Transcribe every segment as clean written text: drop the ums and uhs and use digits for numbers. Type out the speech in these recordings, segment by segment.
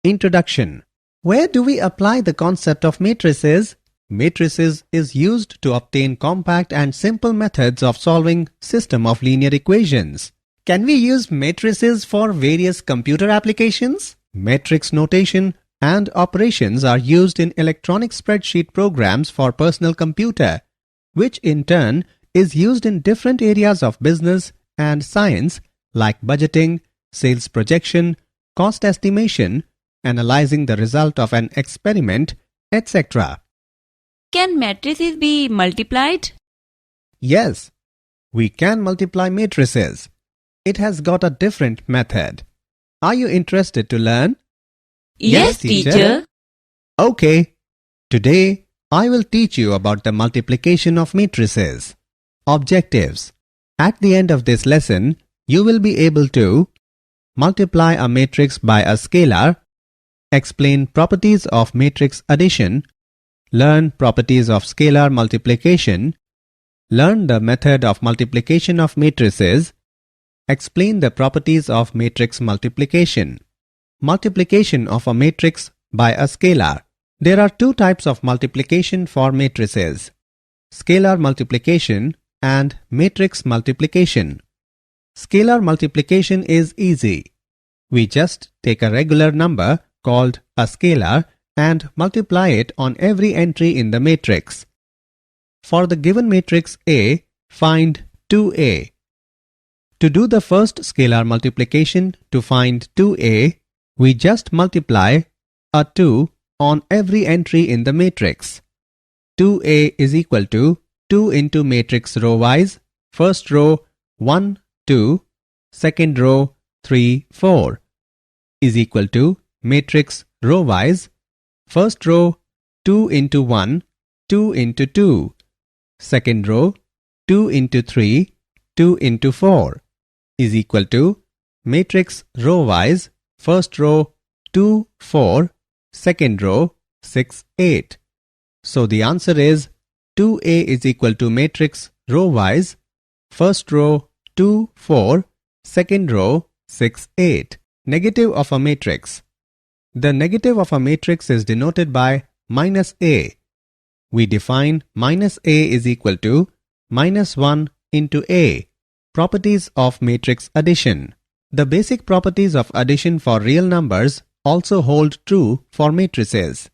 Introduction. Where do we apply the concept of matrices? Matrices is used to obtain compact and simple methods of solving system of linear equations. Can we use matrices for various computer applications? Matrix notation and operations are used in electronic spreadsheet programs for personal computer, which in turn is used in different areas of business and science like budgeting, sales projection, cost estimation, analyzing the result of an experiment, etc. Can matrices be multiplied? Yes, we can multiply matrices. It has got a different method. Are you interested to learn? Yes, teacher. Okay. Today, I will teach you about the multiplication of matrices. Objectives. At the end of this lesson, you will be able to multiply a matrix by a scalar, explain properties of matrix addition, learn properties of scalar multiplication, learn the method of multiplication of matrices, explain the properties of matrix multiplication. Multiplication of a matrix by a scalar. There are two types of multiplication for matrices: scalar multiplication and matrix multiplication. Scalar multiplication is easy. We just take a regular number called a scalar and multiply it on every entry in the matrix. For the given matrix A, find 2A. To do the first scalar multiplication to find 2A, we just multiply a 2 on every entry in the matrix. 2A is equal to 2 into matrix row wise, first row 1, 2, second row 3, 4 is equal to matrix row wise, first row 2 into 1, 2 into 2, second row 2 into 3, 2 into 4 is equal to matrix row wise, first row 2, 4, second row 6, 8. So the answer is 2A is equal to matrix row wise, first row 2, 4, second row 6, 8. Negative of a matrix. The negative of a matrix is denoted by minus A. We define minus A is equal to minus 1 into A. Properties of matrix addition. The basic properties of addition for real numbers also hold true for matrices.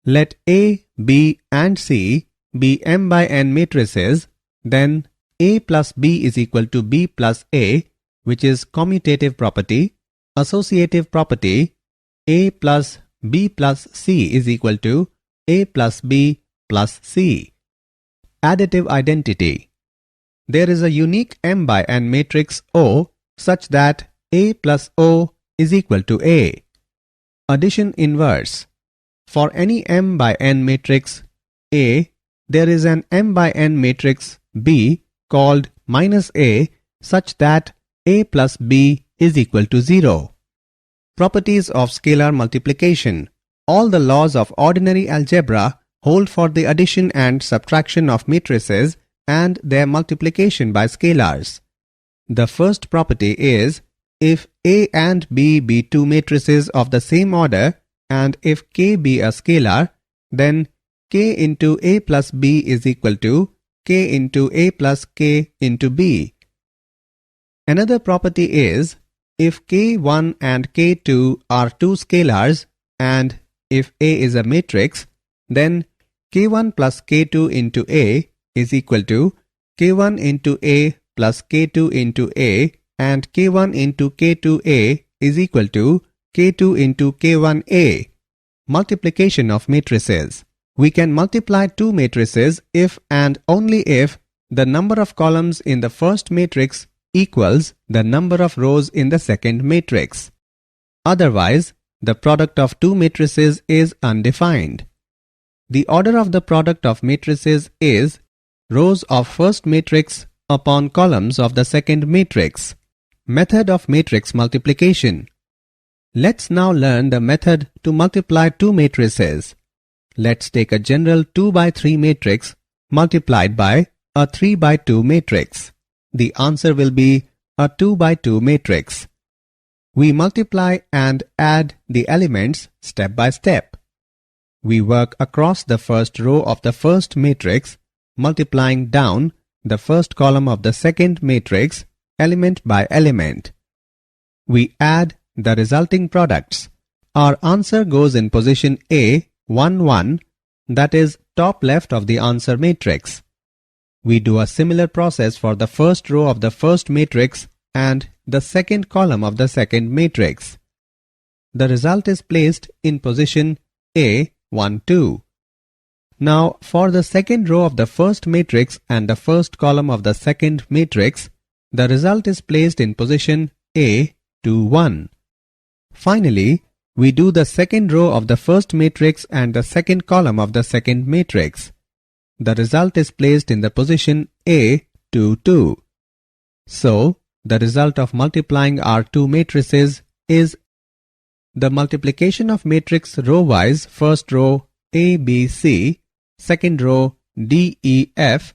Let A, B and C be m by n matrices, then A plus B is equal to B plus A, which is commutative property. Associative property, A plus B plus C is equal to A plus B plus C. Additive identity. There is a unique m by n matrix O such that A plus O is equal to A. Addition inverse. For any m by n matrix A, there is an m by n matrix B called minus A such that A plus B is equal to 0. Properties of scalar multiplication. All the laws of ordinary algebra hold for the addition and subtraction of matrices and their multiplication by scalars. The first property is if A and B be two matrices of the same order and if K be a scalar, then K into A plus B is equal to K into A plus K into B. Another property is if K1 and K2 are two scalars and if A is a matrix, then K1 plus K2 into A is equal to K1 into A plus K2 into A, and K1 into K2A is equal to K2 into K1A. Multiplication of matrices. We can multiply two matrices if and only if the number of columns in the first matrix equals the number of rows in the second matrix. Otherwise, the product of two matrices is undefined. The order of the product of matrices is rows of first matrix upon columns of the second matrix. Method of matrix multiplication. Let's now learn the method to multiply two matrices. Let's take a general 2 by 3 matrix multiplied by a 3 by 2 matrix. The answer will be a 2 by 2 matrix. We multiply and add the elements step by step. We work across the first row of the first matrix, multiplying down the first column of the second matrix element by element. We add the resulting products. Our answer goes in position A, 1, 1, that is top left of the answer matrix. We do a similar process for the first row of the first matrix and the second column of the second matrix. The result is placed in position A, 1, 2. Now for the second row of the first matrix and the first column of the second matrix, the result is placed in position A, 2, 1. Finally, we do the second row of the first matrix and the second column of the second matrix. The result is placed in the position A, 2, 2. So, the result of multiplying our two matrices is the multiplication of matrix row-wise first row A, B, C, second row D, E, F,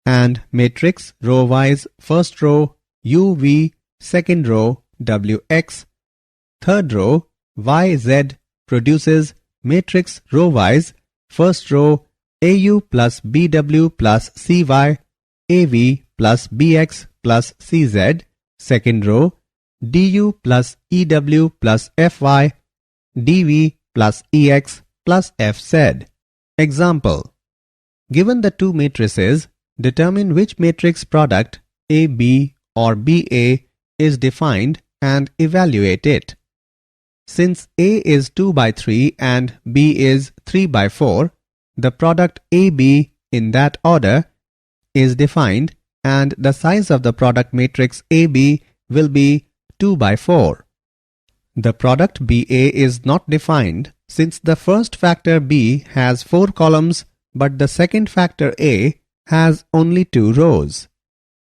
and matrix row-wise first row U, V, second row W, X, third row Y, Z produces matrix row-wise first row AU plus BW plus CY, AV plus BX plus CZ, second row DU plus EW plus FY, DV plus EX plus FZ. Example: given the two matrices, determine which matrix product AB or BA is defined and evaluate it. Since A is 2 by 3 and B is 3 by 4, the product AB in that order is defined and the size of the product matrix AB will be 2 by 4. The product BA is not defined since the first factor B has 4 columns but the second factor A has only 2 rows.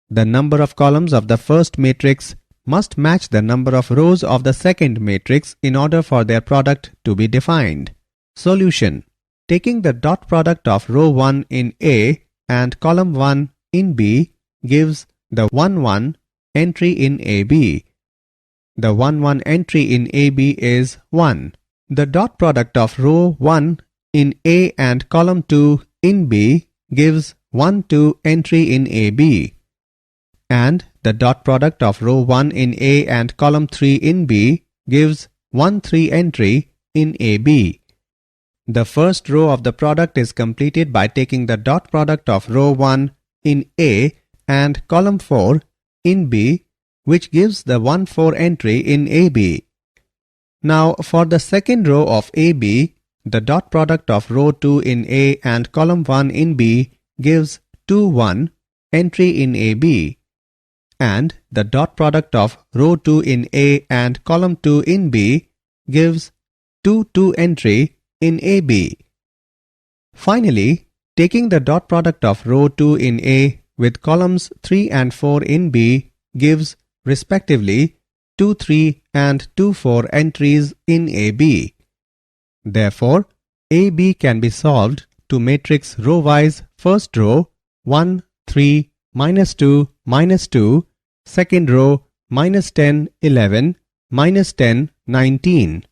The number of columns of the first matrix must match the number of rows of the second matrix in order for their product to be defined. Solution: taking the dot product of row 1 in A and column 1 in B gives the 1, 1 entry in AB. The 1, 1 entry in AB is 1. The dot product of row 1 in A and column 2 in B gives 1, 2 entry in AB. And the dot product of row 1 in A and column 3 in B gives 1, 3 entry in AB. The first row of the product is completed by taking the dot product of row 1 in A and column 4 in B, which gives the 1, 4 entry in AB. Now for the second row of AB, the dot product of row 2 in A and column 1 in B gives 2, 1 entry in AB. And the dot product of row 2 in A and column 2 in B gives 2, 2 entry in AB. Finally, taking the dot product of row 2 in A with columns 3 and 4 in B gives respectively 2, 3 and 2, 4 entries in AB. Therefore, AB can be solved to matrix row-wise first row 1, 3, -2, -2, second row -10, 11, -10, 19.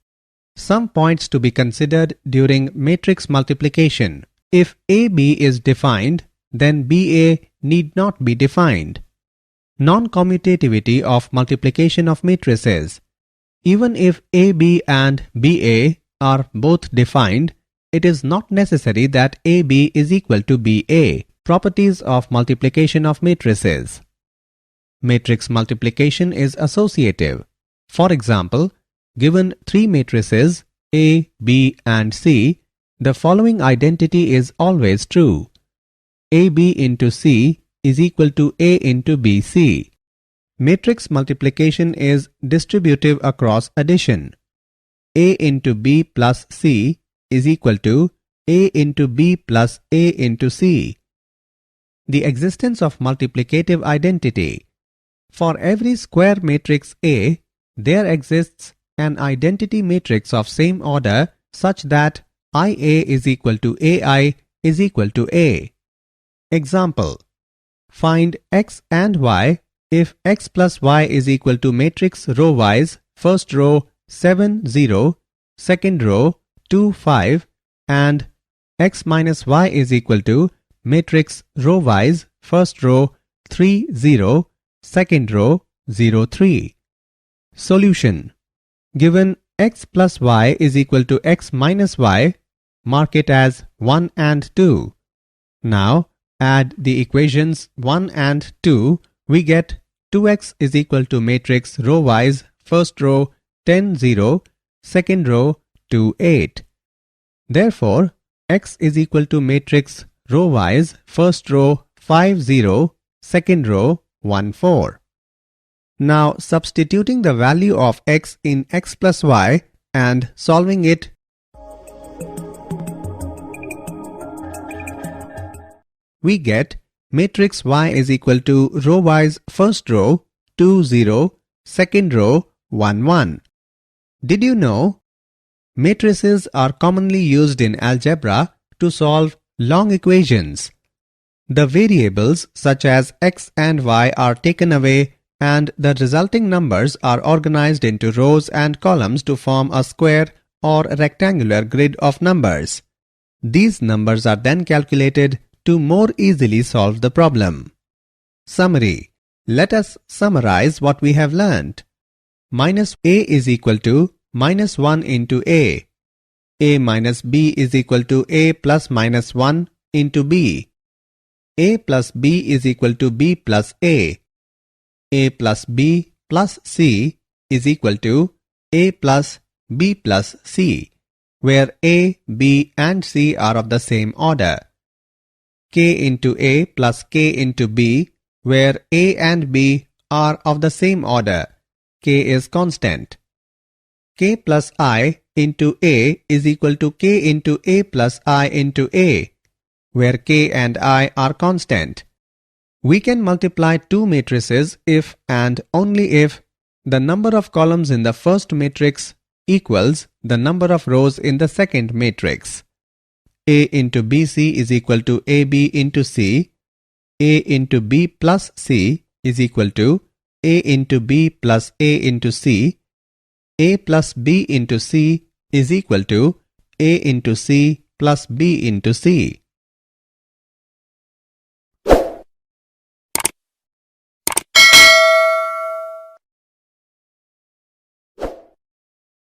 Some points to be considered during matrix multiplication. If AB is defined, then BA need not be defined. Non-commutativity of multiplication of matrices. Even if AB and BA are both defined, it is not necessary that AB is equal to BA. Properties of multiplication of matrices. Matrix multiplication is associative. For example, given 3 matrices A, B and C, the following identity is always true. AB into C is equal to A into BC. Matrix multiplication is distributive across addition. A into B plus C is equal to A into B plus A into C. The existence of multiplicative identity. For every square matrix A, there exists an identity matrix of same order such that IA is equal to AI is equal to A. Example: find X and Y if X plus Y is equal to matrix row-wise first row 7, 0, second row 2, 5, and x minus y is equal to matrix row wise first row 3, 0, second row 0, 3. Solution. Given x plus y is equal to x minus y, mark it as 1 and 2. Now add the equations 1 and 2, we get 2x is equal to matrix row wise first row 10, 0, second row 2, 8. Therefore, x is equal to matrix row wise first row 5, 0, second row 1, 4. Now substituting the value of x in x plus y and solving it, we get matrix y is equal to row wise first row 2, 0, second row 1, 1. Did you know? Matrices are commonly used in algebra to solve long equations. The variables such as x and y are taken away and the resulting numbers are organized into rows and columns to form a square or rectangular grid of numbers. These numbers are then calculated to more easily solve the problem. Summary. Let us summarize what we have learnt. Minus a is equal to minus 1 into a. A minus b is equal to a plus minus 1 into b. A plus b is equal to b plus a. A plus b plus c is equal to a plus b plus c, where a, b and c are of the same order. K into a plus k into b, where a and b are of the same order. K is constant. K plus I into a is equal to k into a plus I into a, where k and I are constant. We can multiply two matrices if and only if the number of columns in the first matrix equals the number of rows in the second matrix. A into BC is equal to AB into C. A into B plus C is equal to A into B plus A into C. A plus B into C is equal to A into C plus B into C.